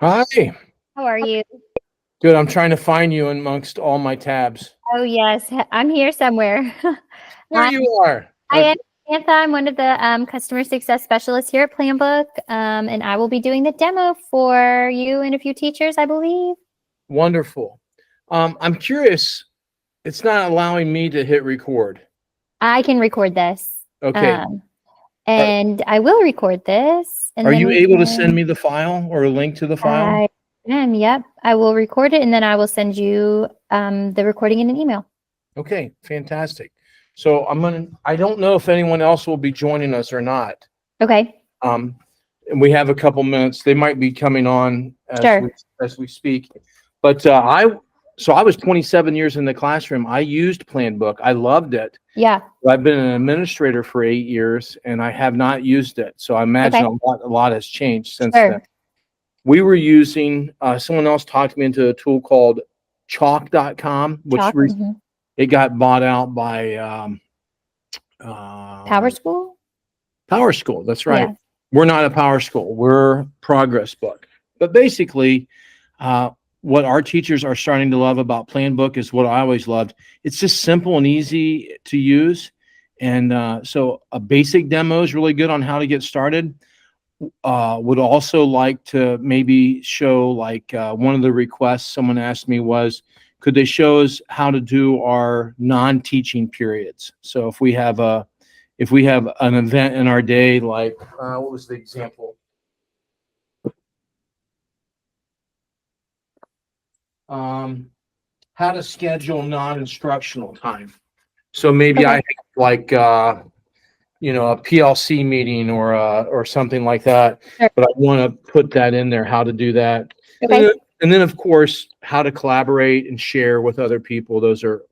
Hi. How are you? Good. I'm trying to find you amongst all my tabs. Oh, yes, I'm here somewhere. There Hi, you are. I am Samantha. I'm one of the customer success specialists here at Planbook, and I will be doing the demo for you and a few teachers, I believe. Wonderful. I'm curious. It's not allowing me to hit record. I can record this, Okay. um, Are, and I will record this, and are then you we able to send can. me the file or a link to the file? I am. Yep, I will record it, and then I will send you the recording in an email. Okay. Fantastic. So I don't know if anyone else will be joining us or not. Okay. Um, and we have a couple minutes. They might be coming on Sure. as we speak. But I was 27 years in the classroom. I used Planbook. I loved it. Yeah. I've been an administrator for 8 years, and I have not used it. So I imagine Okay. a lot has changed since then. Sure. We were using someone else talked me into a tool called chalk.com, which Chalk. it got bought out by Power School. Power School. That's right. Yeah. We're not a Power School. We're Progress Book. But basically, uh, what our teachers are starting to love about Planbook is what I always loved. It's just simple and easy to use. And so a basic demo is really good on how to get started. Would also like to maybe show like one of the requests someone asked me was, could they show us how to do our non-teaching periods? So if we have an event in our day, like what was the example? How to schedule non-instructional time. So maybe I Okay. have like a PLC meeting or something like that, Sure. but I want to put that in there, how to do that. And Okay. then, and then of course, how to collaborate and share with other people. Those are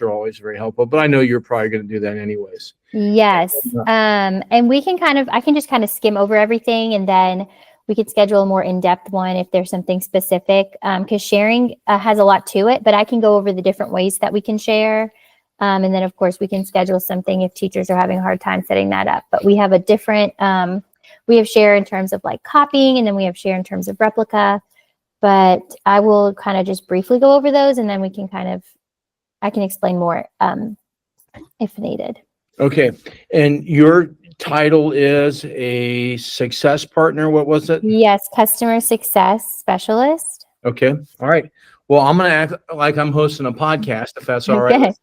always very helpful, but I know you're probably going to do that anyways. Yes. And we can I can just kind of skim over everything, and then we could schedule a more in-depth one if there's something specific. Because sharing has a lot to it, but I can go over the different ways that we can share. And then of course we can schedule something if teachers are having a hard time setting that up. But we have a different, we have share in terms of like copying, and then we have share in terms of replica. But I will kind of just briefly go over those, and then we can I can explain more if needed. Okay. And your title is a success partner. What was it? Yes, customer success specialist. Okay. All right. Well, I'm going to act like I'm hosting a podcast, if that's all right. Okay, And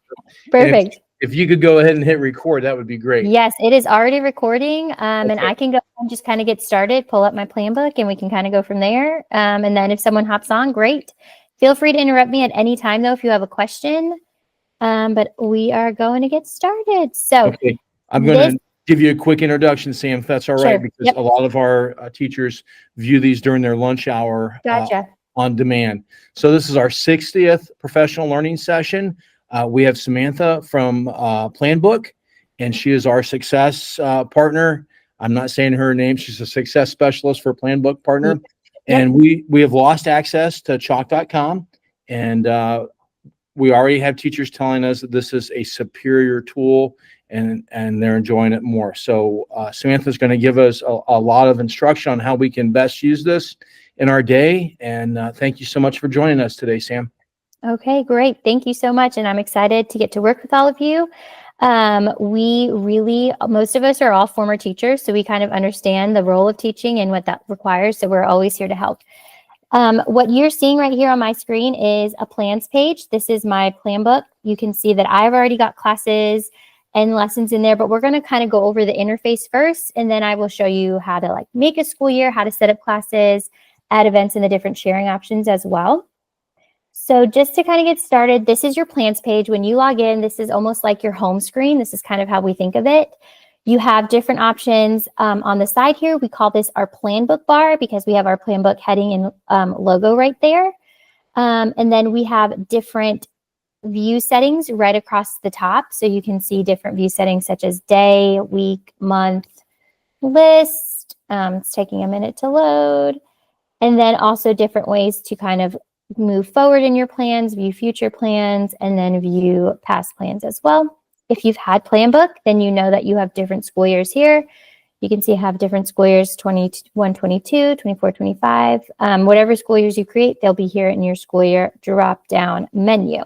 perfect. if you could go ahead and hit record, that would be great. Yes, it is already recording, and Okay. I can go and just kind of get started, pull up my plan book, and we can kind of go from there. And then if someone hops on, great. Feel free to interrupt me at any time, though, if you have a question. But we are going to get started. So Okay. I'm going this, to give you a quick introduction, Sam, if that's all right, sure. because Yep. a lot of our teachers view these during their lunch hour Gotcha. on demand. So this is our 60th professional learning session. We have Samantha from Planbook, and she is our success partner. I'm not saying her name. She's a success specialist for Planbook partner. Yep. And we have lost access to chalk.com, and we already have teachers telling us that this is a superior tool, and they're enjoying it more. So Samantha's going to give us a lot of instruction on how we can best use this in our day. And thank you so much for joining us today, Sam. Okay, great. Thank you so much. And I'm excited to get to work with all of you. Most of us are all former teachers, so we kind of understand the role of teaching and what that requires. So we're always here to help. What you're seeing right here on my screen is a plans page. This is my plan book. You can see that I've already got classes and lessons in there, but we're going to kind of go over the interface first, and then I will show you how to like make a school year, how to set up classes, add events, and the different sharing options as well. So just to kind of get started, this is your plans page. When you log in, this is almost like your home screen. This is kind of how we think of it. You have different options on the side here. We call this our plan book bar because we have our plan book heading and logo right there. And then we have different view settings right across the top. So you can see different view settings such as day, week, month, list. It's taking a minute to load. And then also different ways to kind of move forward in your plans, view future plans, and then view past plans as well. If you've had Planbook, then you know that you have different school years here. You can see I have different school years, 21, 22, 24, 25. Whatever school years you create, they'll be here in your school year drop-down menu.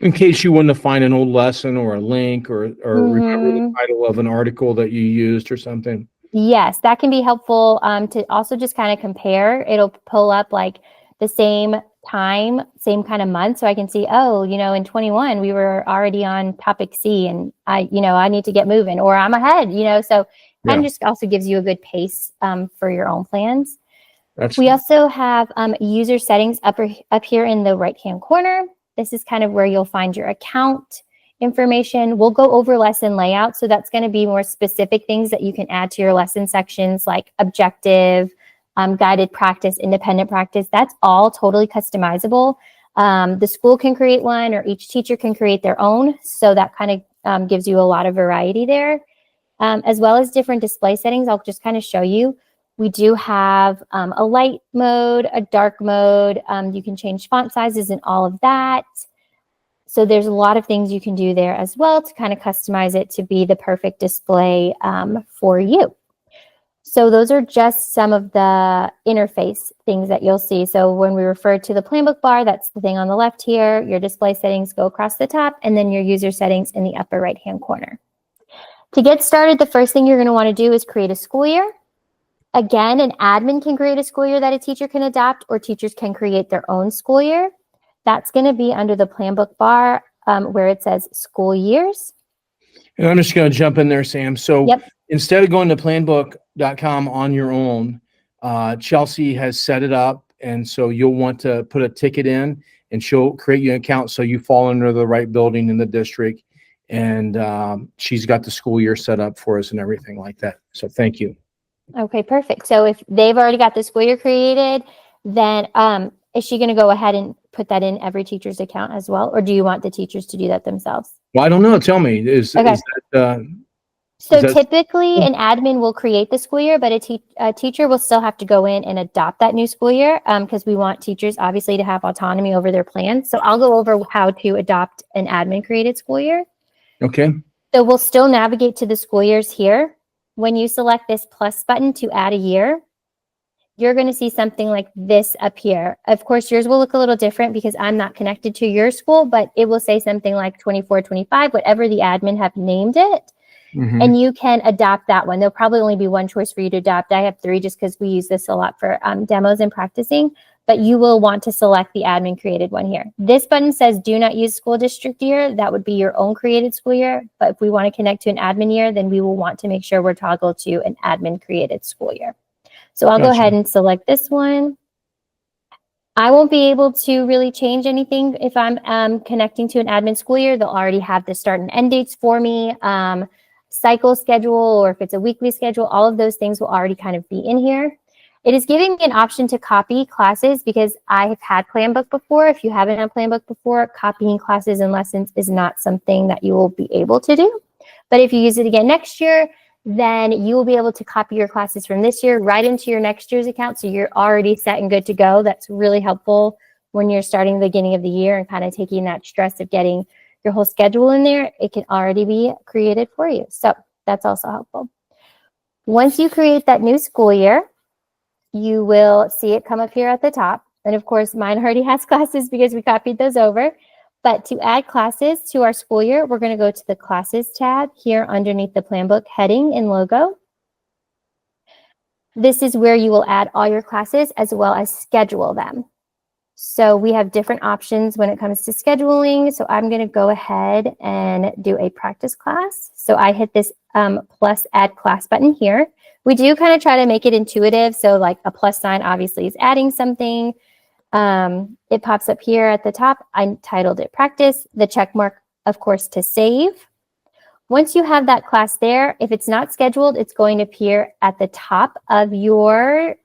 In case you want to find an old lesson or a link or remember the title of an article that you used or something. Yes, that can be helpful to also just kind of compare. It'll pull up like the same time, same kind of month. So I can see, oh, in 21, we were already on topic C and I need to get moving or I'm ahead, so kind of just also gives you a good pace for your own plans. We also have user settings up here in the right-hand corner. This is kind of where you'll find your account information. We'll go over lesson layout. So that's going to be more specific things that you can add to your lesson sections like objective, guided practice, independent practice. That's all totally customizable. The school can create one or each teacher can create their own. So that kind of gives you a lot of variety there, as well as different display settings. I'll just kind of show you. We do have a light mode, a dark mode. You can change font sizes and all of that. So there's a lot of things you can do there as well to kind of customize it to be the perfect display for you. So those are just some of the interface things that you'll see. So when we refer to the Planbook bar, that's the thing on the left here. Your display settings go across the top and then your user settings in the upper right-hand corner. To get started, the first thing you're going to want to do is create a school year. Again, an admin can create a school year that a teacher can adopt, or teachers can create their own school year. That's going to be under the Planbook bar where it says school years. And I'm just going to jump in there, Sam. So instead of going to planbook.com on your own, Chelsea has set it up. And so you'll want to put a ticket in and she'll create you an account so you fall under the right building in the district. And she's got the school year set up for us and everything like that. So thank you. Okay, perfect. So if they've already got the school year created, then is she going to go ahead and put that in every teacher's account as well? Or do you want the teachers to do that themselves? Well, I don't know. Tell me. So typically an admin will create the school year, but a teacher will still have to go in and adopt that new school year because we want teachers obviously to have autonomy over their plans. So I'll go over how to adopt an admin created school year. Okay. So we'll still navigate to the school years here. When you select this plus button to add a year, you're going to see something like this up here. Of course, yours will look a little different because I'm not connected to your school, but it will say something like 24, 25, whatever the admin have named it. Mm-hmm. And you can adopt that one. There'll probably only be one choice for you to adopt. I have 3 just because we use this a lot for demos and practicing, but you will want to select the admin created one here. This button says do not use school district year. That would be your own created school year. But if we want to connect to an admin year, then we will want to make sure we're toggled to an admin created school year. So I'll go ahead and select this one. I won't be able to really change anything if I'm connecting to an admin school year. They'll already have the start and end dates for me, cycle schedule, or if it's a weekly schedule, all of those things will already kind of be in here. It is giving me an option to copy classes because I have had Planbook before. If you haven't had Planbook before, copying classes and lessons is not something that you will be able to do. But if you use it again next year, then you will be able to copy your classes from this year right into your next year's account. So you're already set and good to go. That's really helpful when you're starting the beginning of the year and kind of taking that stress of getting your whole schedule in there. It can already be created for you. So that's also helpful. Once you create that new school year, you will see it come up here at the top. And of course, mine already has classes because we copied those over. But to add classes to our school year, we're going to go to the Classes tab here underneath the Planbook heading and logo. This is where you will add all your classes as well as schedule them. So we have different options when it comes to scheduling. So I'm going to go ahead and do a practice class. So I hit this plus add class button here. We do kind of try to make it intuitive. So like a plus sign obviously is adding something. It pops up here at the top. I titled it practice, the check mark, of course, to save. Once you have that class there, if it's not scheduled, it's going to appear at the top of your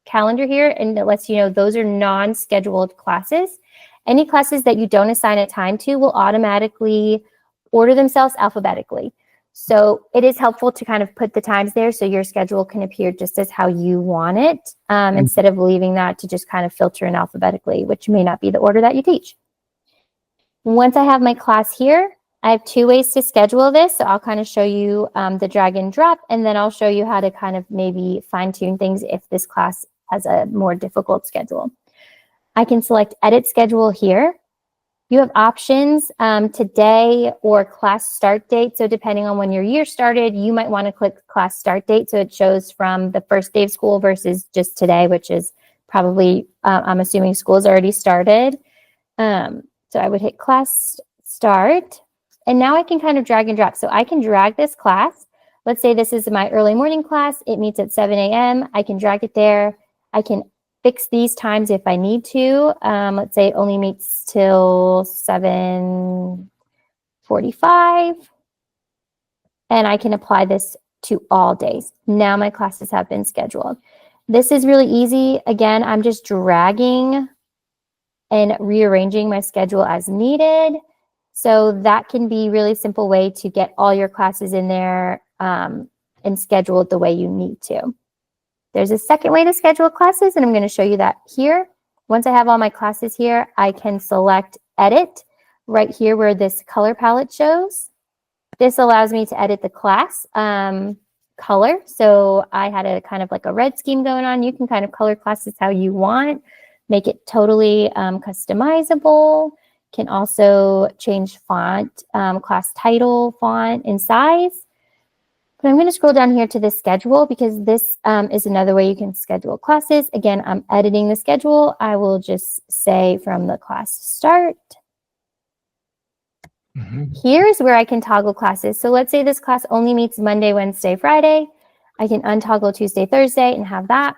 calendar here, and it lets you know those are non-scheduled classes. Any classes that you don't assign a time to will automatically order themselves alphabetically. So it is helpful to kind of put the times there so your schedule can appear just as how you want it, instead of leaving that to just kind of filter in alphabetically, which may not be the order that you teach. Once I have my class here, I have two ways to schedule this. So I'll kind of show you the drag and drop, and then I'll show you how to kind of maybe fine tune things if this class has a more difficult schedule. I can select edit schedule here. You have options today or class start date. So depending on when your year started, you might want to click class start date. So it shows from the first day of school versus just today, which is probably, I'm assuming school's already started. So I would hit class start. And now I can kind of drag and drop. So I can drag this class. Let's say this is my early morning class. It meets at 7 a.m. I can drag it there. I can fix these times if I need to. Let's say it only meets till 7:45. And I can apply this to all days. Now my classes have been scheduled. This is really easy. Again, I'm just dragging and rearranging my schedule as needed. So that can be a really simple way to get all your classes in there and scheduled the way you need to. There's a second way to schedule classes, and I'm going to show you that here. Once I have all my classes here, I can select edit right here where this color palette shows. This allows me to edit the class color. So I had a kind of like a red scheme going on. You can kind of color classes how you want, make it totally customizable. Can also change font, class title, font, and size. But I'm going to scroll down here to the schedule because this is another way you can schedule classes. Again, I'm editing the schedule. I will just say from the class start. Here's where I can toggle classes. So let's say this class only meets Monday, Wednesday, Friday. I can untoggle Tuesday, Thursday and have that.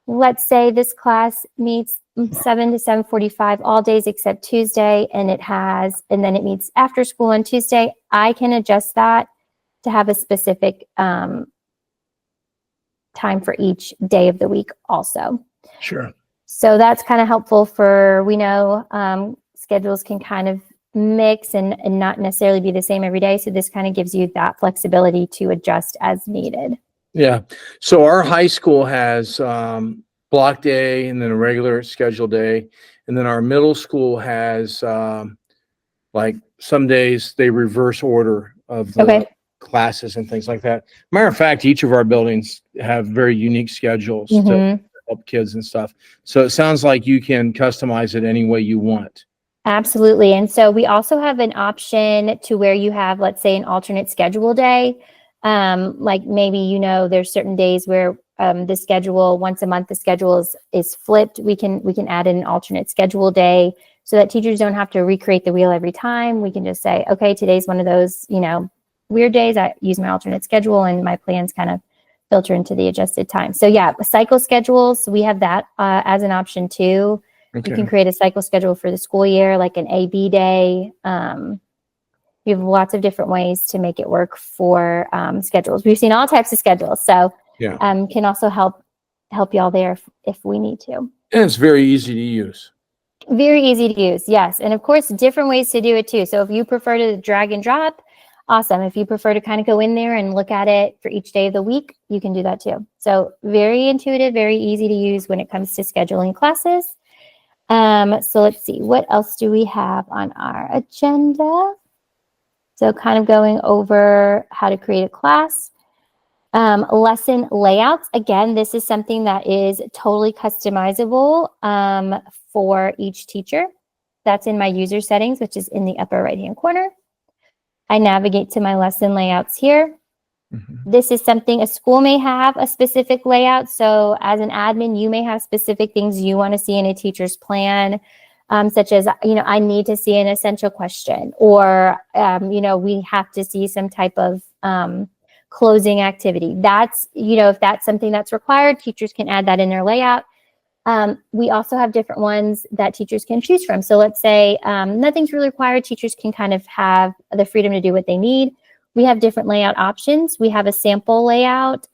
Let's say this class meets 7 to 7:45 all days except Tuesday, and then it meets after school on Tuesday. I can adjust that to have a specific time for each day of the week also. Sure. So that's kind of helpful we know schedules can kind of mix and not necessarily be the same every day. So this kind of gives you that flexibility to adjust as needed. Yeah. So our high school has block day and then a regular scheduled day. And then our middle school has like some days they reverse order of the classes and things like that. Matter of fact, each of our buildings have very unique schedules to help kids and stuff. So it sounds like you can customize it any way you want. Absolutely. And so we also have an option to where you have, let's say, an alternate schedule day. Like maybe, there's certain days where the schedule once a month, the schedule is flipped. We can add in an alternate schedule day so that teachers don't have to recreate the wheel every time. We can just say, okay, today's one of those, weird days. I use my alternate schedule and my plans kind of filter into the adjusted time. So yeah, cycle schedules, we have that as an option too. Okay. You can create a cycle schedule for the school year, like an A/B day. You have lots of different ways to make it work for schedules. We've seen all types of schedules, so can also help y'all there if we need to. And it's very easy to use. Very easy to use, yes. And of course, different ways to do it too. So if you prefer to drag and drop, awesome. If you prefer to kind of go in there and look at it for each day of the week, you can do that too. So very intuitive, very easy to use when it comes to scheduling classes. So let's see, what else do we have on our agenda? So kind of going over how to create a class. Lesson layouts. Again, this is something that is totally customizable for each teacher. That's in my user settings, which is in the upper right-hand corner. I navigate to my lesson layouts here. This is something a school may have a specific layout. So as an admin, you may have specific things you want to see in a teacher's plan, such as, I need to see an essential question, or, we have to see some type of closing activity. That's, if that's something that's required, teachers can add that in their layout. We also have different ones that teachers can choose from. So let's say nothing's really required. Teachers can kind of have the freedom to do what they need. We have different layout options. We have a sample layout.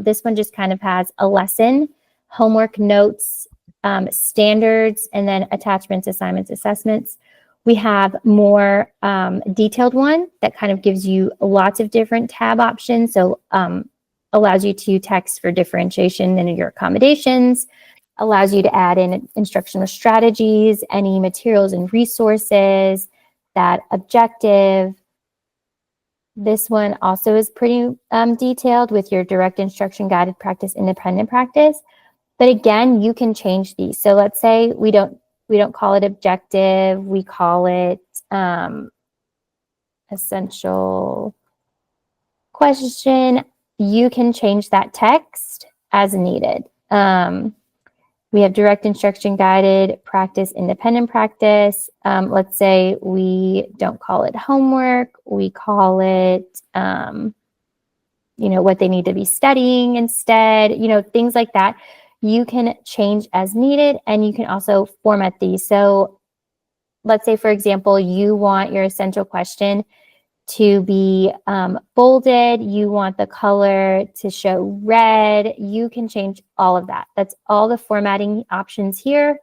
This one just kind of has a lesson, homework, notes, standards, and then attachments, assignments, assessments. We have more detailed one that kind of gives you lots of different tab options. So allows you to text for differentiation and your accommodations, allows you to add in instructional strategies, any materials and resources, that objective, This one also is pretty detailed with your direct instruction, guided practice, independent practice. But again, you can change these. So let's say we don't call it objective. We call it essential question. You can change that text as needed. We have direct instruction, guided practice, independent practice. Let's say we don't call it homework. We call it, what they need to be studying instead, things like that. You can change as needed, and you can also format these. So let's say, for example, you want your essential question to be bolded. You want the color to show red. You can change all of that. That's all the formatting options here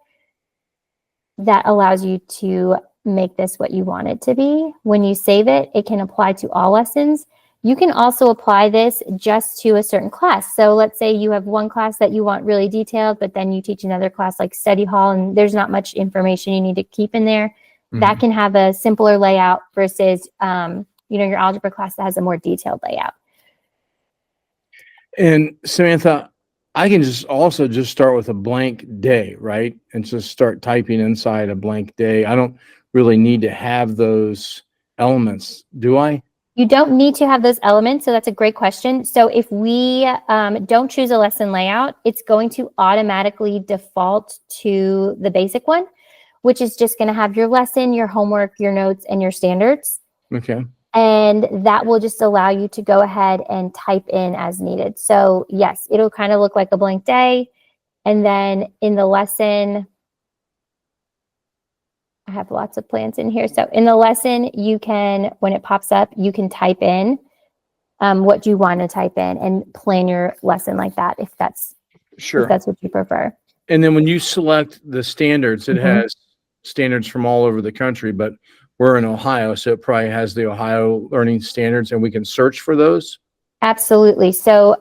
that allows you to make this what you want it to be. When you save it, it can apply to all lessons. You can also apply this just to a certain class. So let's say you have one class that you want really detailed, but then you teach another class like study hall, and there's not much information you need to keep in there. Mm-hmm. That can have a simpler layout versus, your algebra class that has a more detailed layout. And Samantha, I can just start with a blank day, right? And just start typing inside a blank day. I don't really need to have those elements, do I? You don't need to have those elements. So that's a great question. So if we don't choose a lesson layout, it's going to automatically default to the basic one, which is just going to have your lesson, your homework, your notes, and your standards. Okay. And that will just allow you to go ahead and type in as needed. So yes, it'll kind of look like a blank day. And then in the lesson, I have lots of plans in here. So in the lesson, you can, when it pops up, you can type in what you want to type in and plan your lesson like that if that's what you prefer. And then when you select the standards, it has standards from all over the country, but we're in Ohio, so it probably has the Ohio learning standards, and we can search for those. Absolutely. So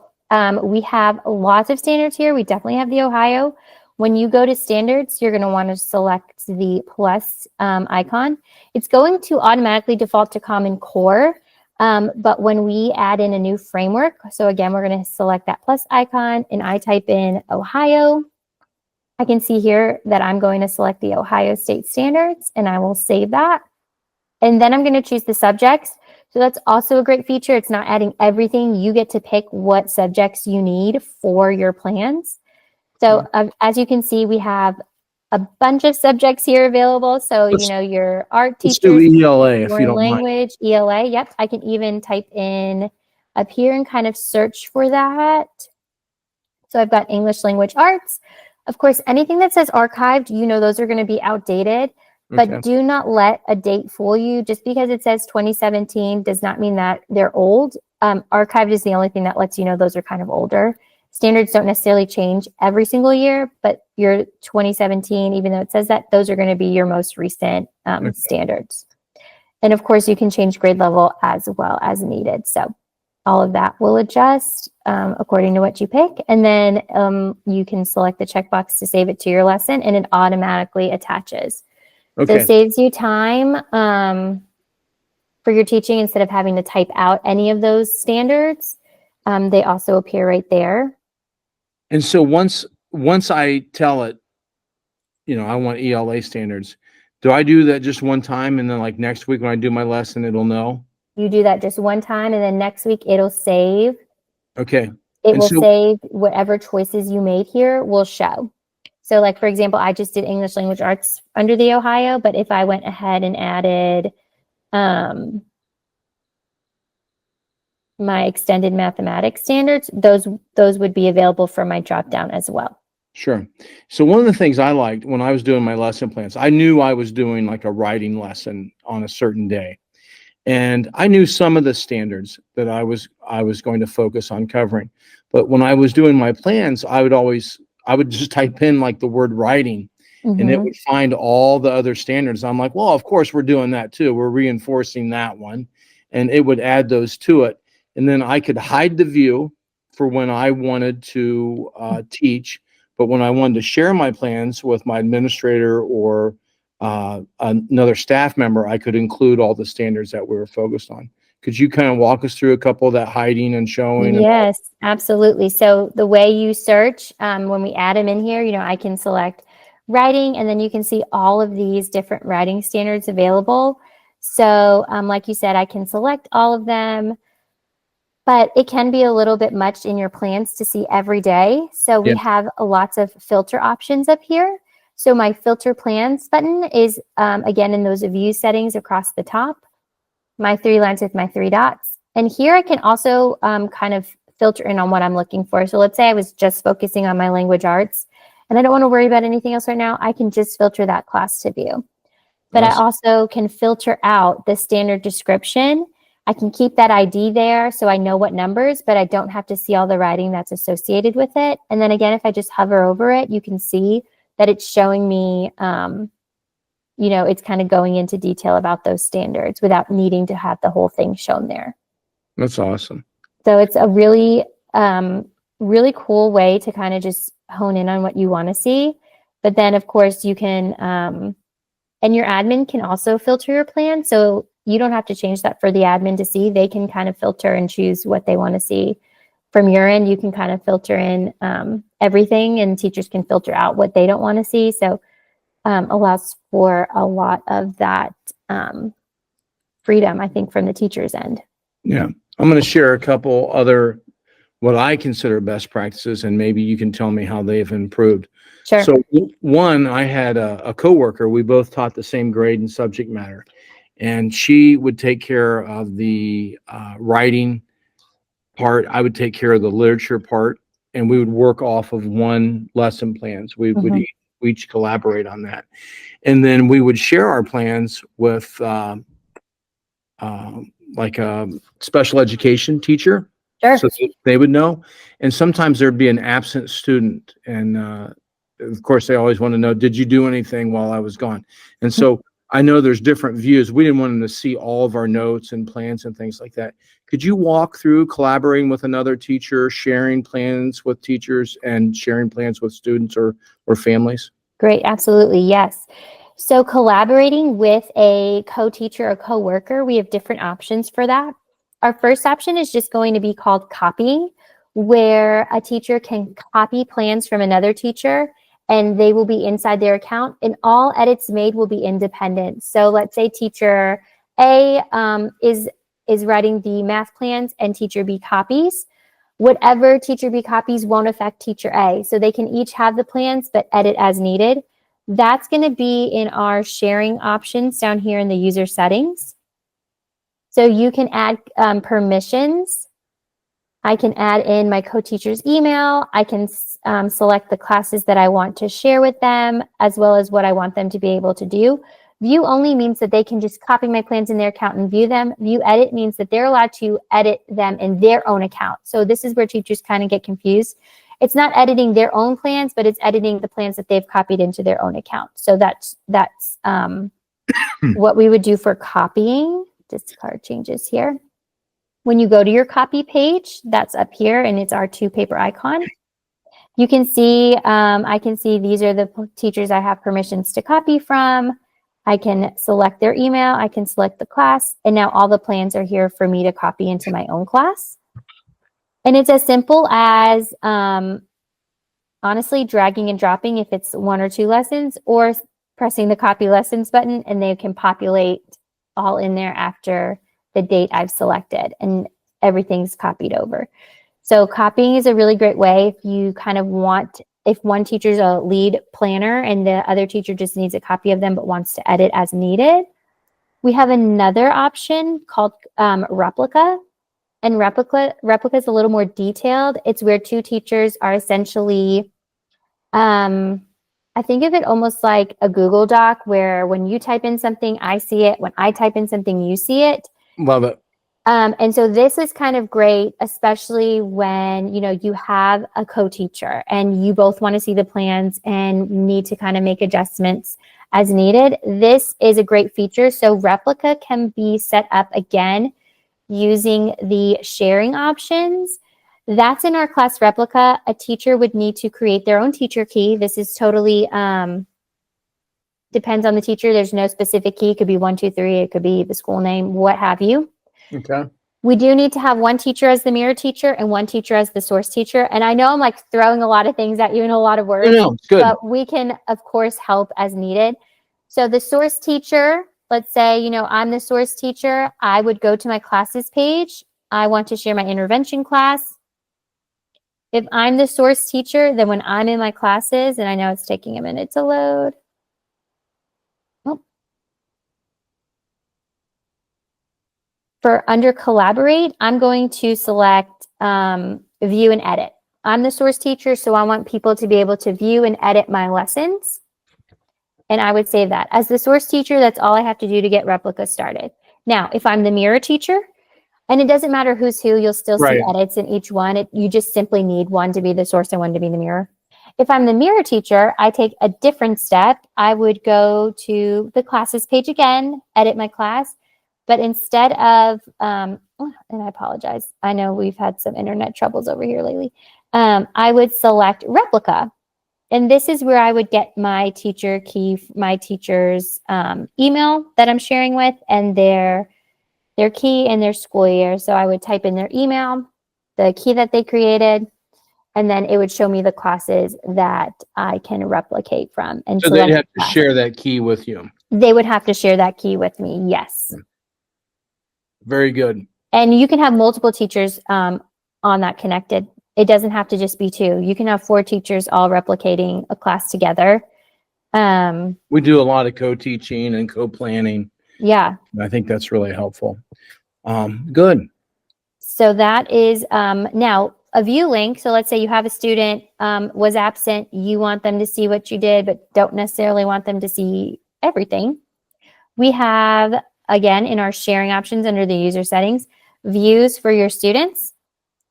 we have lots of standards here. We definitely have the Ohio. When you go to standards, you're going to want to select the plus icon. It's going to automatically default to Common Core, but when we add in a new framework, so again, we're going to select that plus icon, and I type in Ohio. I can see here that I'm going to select the Ohio State Standards, and I will save that. And then I'm going to choose the subjects. So that's also a great feature. It's not adding everything. You get to pick what subjects you need for your plans. So as you can see, we have a bunch of subjects here available. So, your art teachers, let's do ELA if you don't language, mind. ELA. Yep. I can even type in up here and kind of search for that. So I've got English language arts. Of course, anything that says archived, those are going to be outdated. But do not let a date fool you. Just because it says 2017 does not mean that they're old. Archived is the only thing that lets you know those are kind of older. Standards don't necessarily change every single year, but your 2017, even though it says that, those are going to be your most recent standards. And of course, you can change grade level as well as needed. So all of that will adjust according to what you pick. And then you can select the checkbox to save it to your lesson, and it automatically attaches. Okay. So it saves you time for your teaching instead of having to type out any of those standards. They also appear right there. And so once I tell it, I want ELA standards, do I do that just one time, and then like next week when I do my lesson, it'll know? You do that just one time, and then next week it'll save. Okay. It will save whatever choices you made here will show. So like, for example, I just did English language arts under the Ohio, but if I went ahead and added my extended mathematics standards, those would be available for my drop down as well. Sure. So one of the things I liked when I was doing my lesson plans, I knew I was doing like a writing lesson on a certain day. And I knew some of the standards that I was going to focus on covering. But when I was doing my plans, I would just type in like the word writing, and it would find all the other standards. I'm like, well, of course we're doing that too. We're reinforcing that one, and it would add those to it. And then I could hide the view for when I wanted to teach, but when I wanted to share my plans with my administrator or another staff member, I could include all the standards that we were focused on. Could you kind of walk us through a couple of that hiding and showing? Yes, absolutely. So the way you search, when we add them in here, I can select writing, and then you can see all of these different writing standards available. So like you said, I can select all of them, but it can be a little bit much in your plans to see every day. So we Yeah. have lots of filter options up here. So my filter plans button is, again, in those view settings across the top, my 3 lines with my 3 dots. And here I can also kind of filter in on what I'm looking for. So let's say I was just focusing on my language arts and I don't want to worry about anything else right now. I can just filter that class to view. But Awesome. I also can filter out the standard description. I can keep that ID there so I know what numbers, but I don't have to see all the writing that's associated with it. And then again, if I just hover over it, you can see that it's showing me, it's kind of going into detail about those standards without needing to have the whole thing shown there. That's awesome. So it's a really, really cool way to kind of just hone in on what you want to see. But then, of course, you can, and your admin can also filter your plan. So you don't have to change that for the admin to see. They can kind of filter and choose what they want to see. From your end, you can kind of filter in everything, and teachers can filter out what they don't want to see. So allows for a lot of that freedom, I think, from the teacher's end. Yeah. I'm going to share a couple other, what I consider best practices, and maybe you can tell me how they've improved. Sure. So one, I had a coworker. We both taught the same grade and subject matter, and she would take care of the writing part. I would take care of the literature part, and we would work off of one lesson plans. We would each collaborate on that, and then we would share our plans with like a special education teacher. Sure. So they would know. And sometimes there'd be an absent student, and of course they always want to know, did you do anything while I was gone? And so I know there's different views. We didn't want them to see all of our notes and plans and things like that. Could you walk through collaborating with another teacher, sharing plans with teachers, and sharing plans with students or families? Great. Absolutely. Yes. So collaborating with a co-teacher or co-worker, we have different options for that. Our first option is just going to be called copying, where a teacher can copy plans from another teacher and they will be inside their account, and all edits made will be independent. So let's say teacher A is writing the math plans and teacher B copies. Whatever teacher B copies won't affect teacher A. So they can each have the plans but edit as needed. That's going to be in our sharing options down here in the user settings. So you can add permissions. I can add in my co-teacher's email. I can select the classes that I want to share with them, as well as what I want them to be able to do. View only means that they can just copy my plans in their account and view them. View edit means that they're allowed to edit them in their own account. So this is where teachers kind of get confused. It's not editing their own plans, but it's editing the plans that they've copied into their own account. So that's what we would do for copying. Discard changes here. When you go to your copy page, that's up here, and it's our 2 paper icon. You can see, I can see these are the teachers I have permissions to copy from. I can select their email. I can select the class, and now all the plans are here for me to copy into my own class. And it's as simple as, honestly, dragging and dropping if it's 1 or 2 lessons, or pressing the copy lessons button, and they can populate all in there after the date I've selected, and everything's copied over. So copying is a really great way if you kind of want, if one teacher's a lead planner and the other teacher just needs a copy of them but wants to edit as needed. We have another option called replica. And replica is a little more detailed. It's where 2 teachers are essentially, I think of it almost like a Google Doc, where when you type in something, I see it. When I type in something, you see it. Love it. And so this is kind of great, especially when, you have a co-teacher and you both want to see the plans and need to kind of make adjustments as needed. This is a great feature. So replica can be set up again using the sharing options. That's in our class replica. A teacher would need to create their own teacher key. This is totally depends on the teacher. There's no specific key. It could be 1, 2, 3. It could be the school name, what have you. Okay. We do need to have one teacher as the mirror teacher and one teacher as the source teacher. And I know I'm like throwing a lot of things at you and a lot of words, No, it's good. but we can, of course, help as needed. So the source teacher, let's say, you know, I'm the source teacher. I would go to my classes page. I want to share my intervention class. If I'm the source teacher, then when I'm in my classes, and I know it's taking a minute to load. For under collaborate, I'm going to select view and edit. I'm the source teacher, so I want people to be able to view and edit my lessons. And I would save that. As the source teacher, that's all I have to do to get replica started. Now, if I'm the mirror teacher, and it doesn't matter who's who, you'll still see edits in each one. You just simply need one to be the source and one to be the mirror. If I'm the mirror teacher, I take a different step. I would go to the classes page again, edit my class. But instead of, and I apologize, I know we've had some internet troubles over here lately. I would select replica. And this is where I would get my teacher key, my teacher's email that I'm sharing with, and their key and their school year. So I would type in their email, the key that they created, and then it would show me the classes that I can replicate from. And so they'd have to share that key with you. They would have to share that key with me, yes. Very good. And you can have multiple teachers on that connected. It doesn't have to just be 2. You can have 4 teachers all replicating a class together. We do a lot of co-teaching and co-planning. Yeah. I think that's really helpful. Good. So that is now a view link. So let's say you have a student was absent. You want them to see what you did, but don't necessarily want them to see everything. We have, again, in our sharing options under the user settings, views for your students.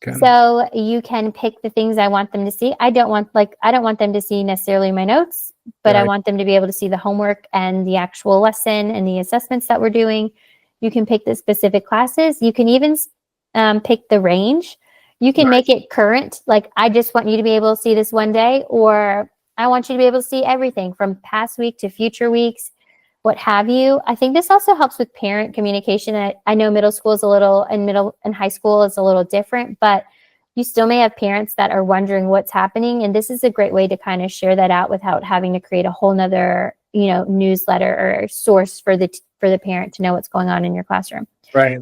Okay. So you can pick the things I want them to see. I don't want them to see necessarily my notes, but I want them to be able to see the homework and the actual lesson and the assessments that we're doing. You can pick the specific classes. You can even pick the range. You can make it current. Like, I just want you to be able to see this one day, or I want you to be able to see everything from past week to future weeks, what have you. I think this also helps with parent communication. I know middle school is middle and high school is a little different, but you still may have parents that are wondering what's happening. And this is a great way to kind of share that out without having to create a whole nother, newsletter or source for the parent to know what's going on in your classroom. Right.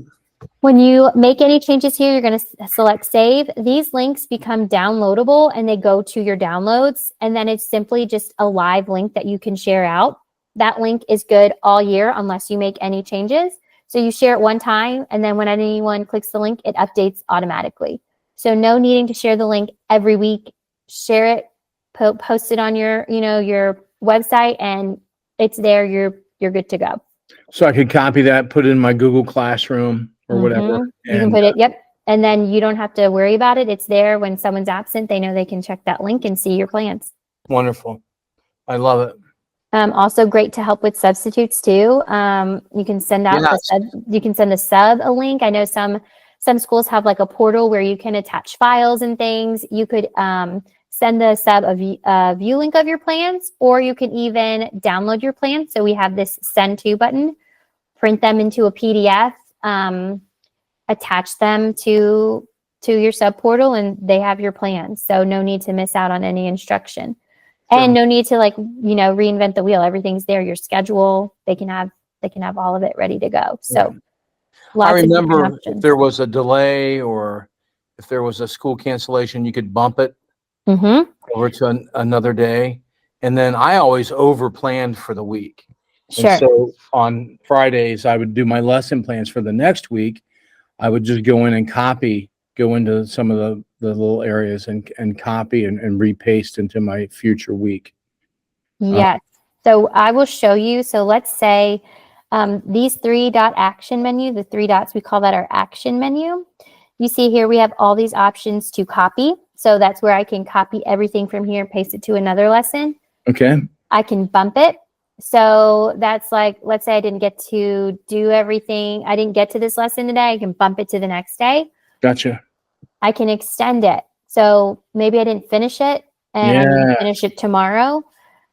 When you make any changes here, you're going to select save. These links become downloadable and they go to your downloads. And then it's simply just a live link that you can share out. That link is good all year unless you make any changes. So you share it one time, and then when anyone clicks the link, it updates automatically. So no needing to share the link every week. Share it, post it on your website, and it's there. You're good to go. So I could copy that, put it in my Google Classroom or whatever. You can put it, yep. And then you don't have to worry about it. It's there when someone's absent. They know they can check that link and see your plans. Wonderful. I love it. Also great to help with substitutes too. You can send out you can send the sub a link. I know some schools have like a portal where you can attach files and things. You could send the sub a view link of your plans, or you can even download your plans. So we have this send to button, print them into a PDF, attach them to your sub portal, and they have your plans. So no need to miss out on any instruction. And no need to reinvent the wheel. Everything's there. Your schedule, they can have all of it ready to go. So I remember if there was a delay or if there was a school cancellation, you could bump it over to another day. And then I always over planned for the week. Sure. And so on Fridays, I would do my lesson plans for the next week. I would just go in and go into some of the little areas and copy and repaste into my future week. Yes. So I will show you. So let's say these 3-dot action menu, the 3 dots, we call that our action menu. You see here, we have all these options to copy. So that's where I can copy everything from here and paste it to another lesson. Okay. I can bump it. So that's like, let's say I didn't get to do everything. I didn't get to this lesson today. I can bump it to the next day. Gotcha. I can extend it. So maybe I didn't finish it and finish it tomorrow.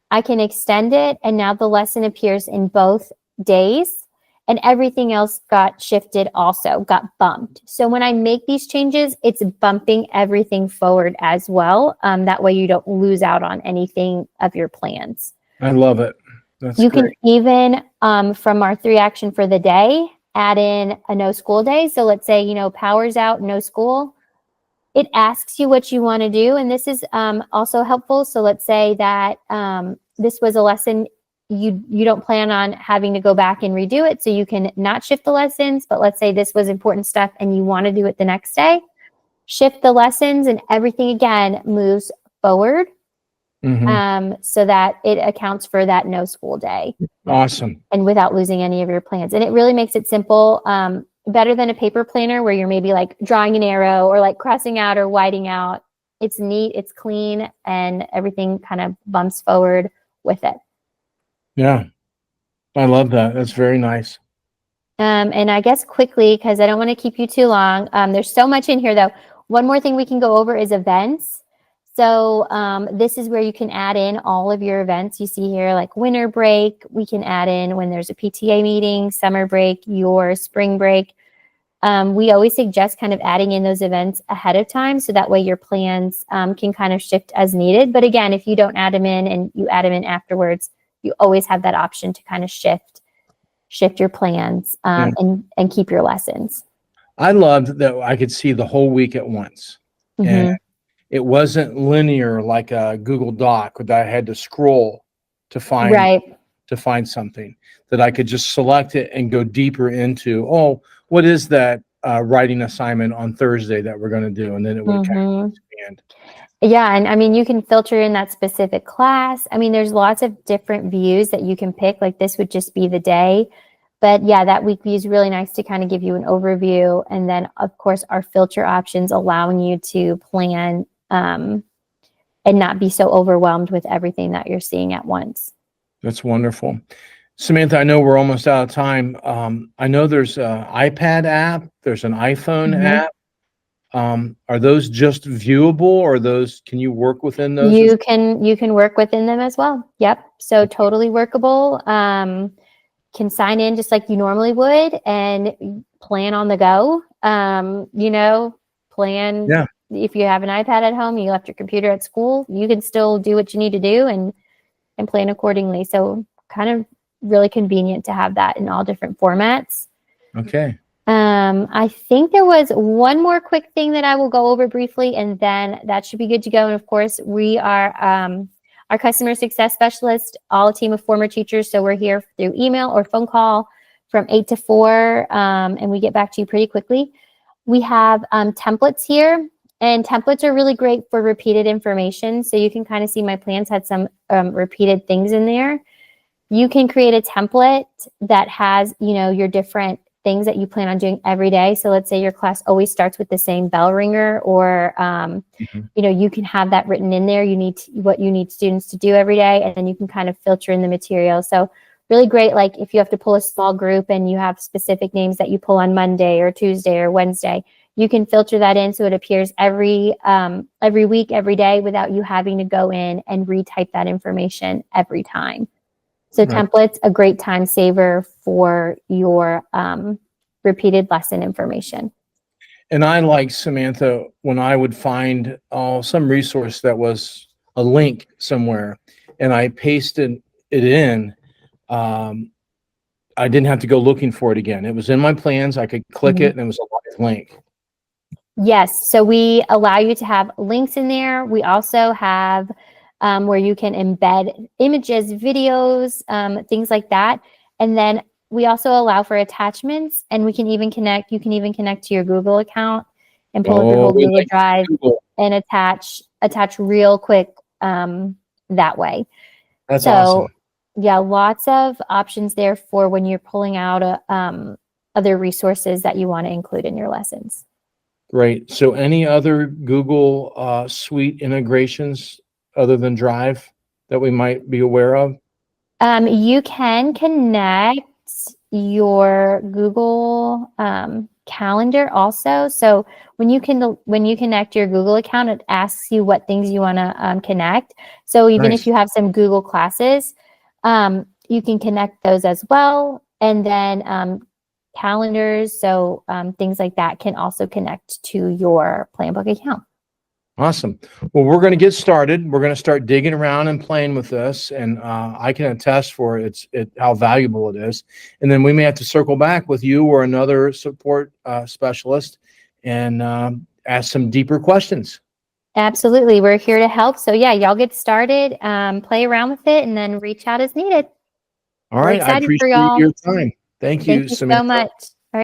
I can extend it, and now the lesson appears in both days. and everything else got shifted also, got bumped. So when I make these changes, it's bumping everything forward as well. That way you don't lose out on anything of your plans. I love it. That's You great. can even, from our 3 action for the day, add in a no school day. So let's say, power's out, no school. It asks you what you want to do. And this is also helpful. So let's say that this was a lesson you don't plan on having to go back and redo it. So you can not shift the lessons, but let's say this was important stuff and you want to do it the next day. Shift the lessons and everything again moves forward. So that it accounts for that no school day. Awesome. And without losing any of your plans. And it really makes it simple, better than a paper planner where you're maybe like drawing an arrow or like crossing out or whiting out. It's neat, it's clean, and everything kind of bumps forward with it. Yeah. I love that. That's very nice. And I guess quickly, because I don't want to keep you too long, there's so much in here though. One more thing we can go over is events. So this is where you can add in all of your events. You see here like winter break. We can add in when there's a PTA meeting, summer break, your spring break. We always suggest kind of adding in those events ahead of time. So that way your plans can kind of shift as needed. But again, if you don't add them in and you add them in afterwards, you always have that option to kind of shift your plans and keep your lessons. I loved that I could see the whole week at once. And it wasn't linear like a Google Doc that I had to scroll to find something, that I could just select it and go deeper into, what is that writing assignment on Thursday that we're going to do? And then it would kind of expand. Yeah. And I mean, you can filter in that specific class. I mean, there's lots of different views that you can pick. Like this would just be the day. But yeah, that week view is really nice to kind of give you an overview. And then, of course, our filter options allowing you to plan and not be so overwhelmed with everything that you're seeing at once. That's wonderful. Samantha, I know we're almost out of time. I know there's an iPad app, there's an iPhone app. Are those just viewable, or can you work within those? You can work within them as well. Yep. So totally workable. Can sign in just like you normally would and plan on the go. Plan. Yeah. If you have an iPad at home, you left your computer at school, you can still do what you need to do and plan accordingly. So kind of really convenient to have that in all different formats. Okay. I think there was one more quick thing that I will go over briefly, and then that should be good to go. And of course, we are our customer success specialist, all a team of former teachers. So we're here through email or phone call from 8 to 4, and we get back to you pretty quickly. We have templates here, and templates are really great for repeated information. So you can kind of see my plans had some repeated things in there. You can create a template that has, your different things that you plan on doing every day. So let's say your class always starts with the same bell ringer, or, you can have that written in there. What you need students to do every day, and then you can kind of filter in the material. So really great, like if you have to pull a small group and you have specific names that you pull on Monday or Tuesday or Wednesday, you can filter that in so it appears every week, every day, without you having to go in and retype that information every time. So templates, a great time saver for your repeated lesson information. And I like, Samantha, when I would find some resource that was a link somewhere and I pasted it in, I didn't have to go looking for it again. It was in my plans. I could click it and it was a live link. Yes. So we allow you to have links in there. We also have where you can embed images, videos, things like that. And then we also allow for attachments, and you can even connect to your Google account and pull up your whole Google Drive and attach real quick that way. That's awesome. Yeah, lots of options there for when you're pulling out other resources that you want to include in your lessons. Great. So any other Google Suite integrations other than Drive that we might be aware of? You can connect your Google Calendar also. So when you connect your Google account, it asks you what things you want to connect. So even if you have some Google classes, you can connect those as well. And then calendars. So things like that can also connect to your Planbook account. Awesome. Well, we're going to get started. We're going to start digging around and playing with this, and I can attest for how valuable it is. And then we may have to circle back with you or another support specialist and ask some deeper questions. Absolutely. We're here to help. So yeah, y'all get started, play around with it, and then reach out as needed. All We're right. I excited for appreciate y'all. your time. Thank you, Thank you so Samantha. much.